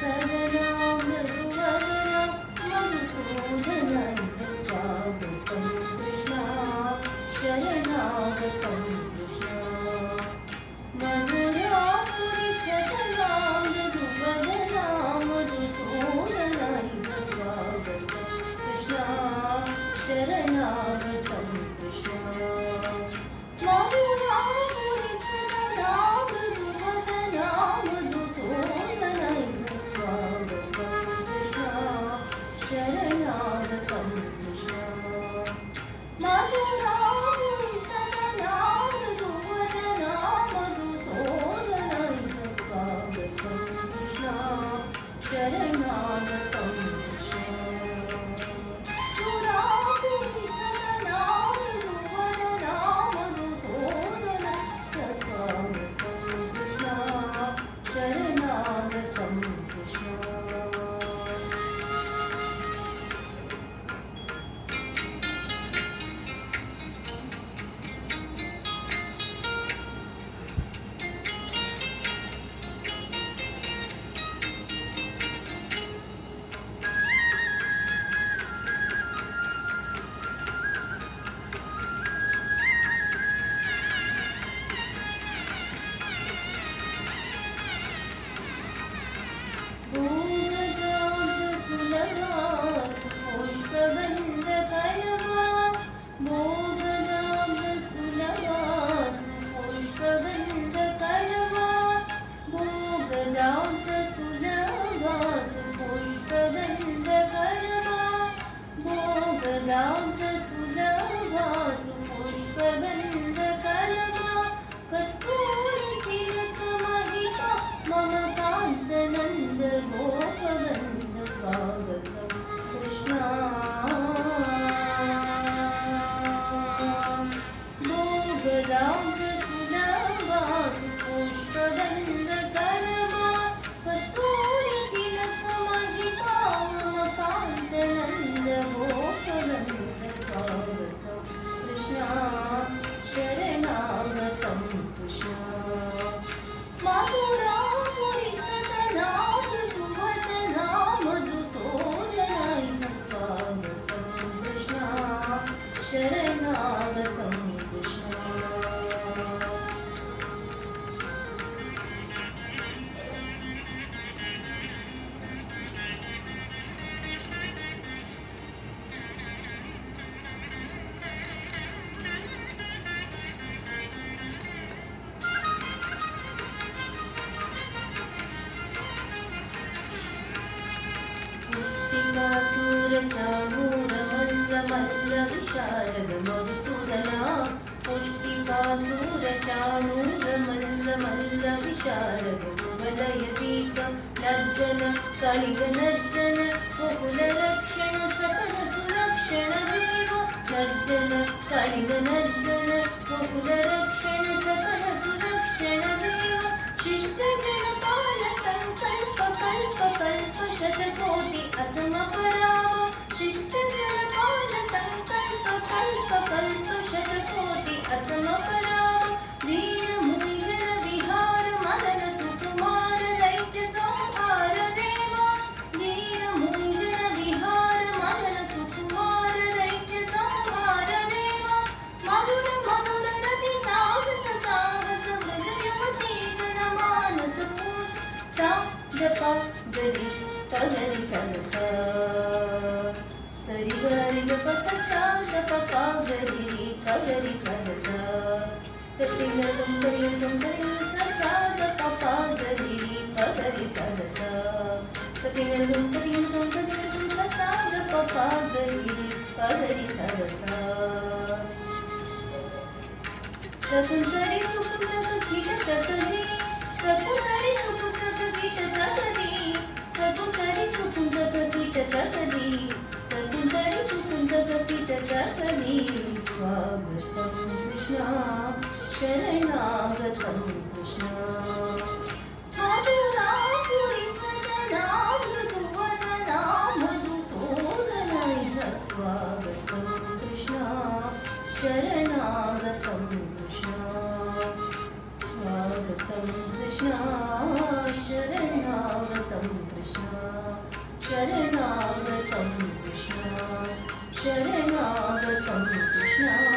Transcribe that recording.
सदना मृदुवदना मधुसूदन स्वागतं कृष्णा शरणागतं कृष्णा मधुरापुरि सदना मृदुवदना मधुसूदन स्वागतं कृष्णा शरणागतं कृष्णा मधुरापुरि सदना मृदुवदना मधुसूदन स्वागतं कृष्णा शरणागतं कृष्णा मधुरापुरि सदना मृदुवदना मधुसूदन स्वागतं कृष्णा शरणागतं कृष्णा मधुरापुरि सदना मृदुवदना मधुसूदन स्वागतं कृष्णा शरणागतं कृष्णा भोगदाब्दसुलभा सुपुष्पगन्धकलवा भोगदाब्दसुलभा सुपुष्पगन्धकलवा भोगदाब्दसुलभा सुपुष्पगन्धकलवा भोगदाब्दसुलभा सुपुष्पगन्धकलवा कस्तूरितिलकमहिमा मम कान्तनन्द गोपवन्द स्वागतं कृष्णा भोगदाब्दसुलभा सुपुष्पगन्धकलवा कस्तूरितिलकमहिमा मम कान्तनन्द गोपवन्द स्वागतं कृष्णा शरणागतं कृष्णा मधुरापुरि सदना मृदुवदना मधुसूदन स्वागतं कृष्णा शरणागतं कृष्णा पुष्टिकासूरचाणूरमल्लमल्लविशारद मधुसूदना पुष्टिकासूरचाणूरमल्लमल्लविशारद कुवलयदीप नर्दन कणिगनर्दन गोकुलरक्षण सकल सुरक्षण देव नर्दन कणिगनर्दन गोकुलरक्षण सकल सुरक्षण देव शिष्टजनपाल संकल्प कल्प कल्प शतकोटि असमपराव शिष्टजनपाल संकल्प कल्प कल्प शतकोटि असमपराव वीरमुनिजन विहार मदन सुकुमार दैत्य संहार देव वीरमुनिजन विहार मदन सुकुमार दैत्य संहार देव मधुर मधुर रति साहस साहस व्रज युवती जन मानस सा प गरि पगरि सगस सरि गरि ग प स सा द प प गरि पगरि सगस ततिंगरं गरिं स सा द प प गरि पगरि सगस ततिंगरं गरिं स सा द प प गरि पगरि सगस तकुंतरि तुकुंतक कीट तकदि तकुंतरि तुकुंतक कीट तकदि तकुंतरि तुकुंतक कीट तकदि तकुंतरि तुकुंतक कीट तकदि स्वागतं कृष्णा शरणागतं कृष्णा मधुरापुरि सदना मृदुवदना मधुसूदन स्वागतं कृष्णा शरणागतं कृष्णा स्वागतं कृष्णा शरणागतं कृष्णा कृष्ण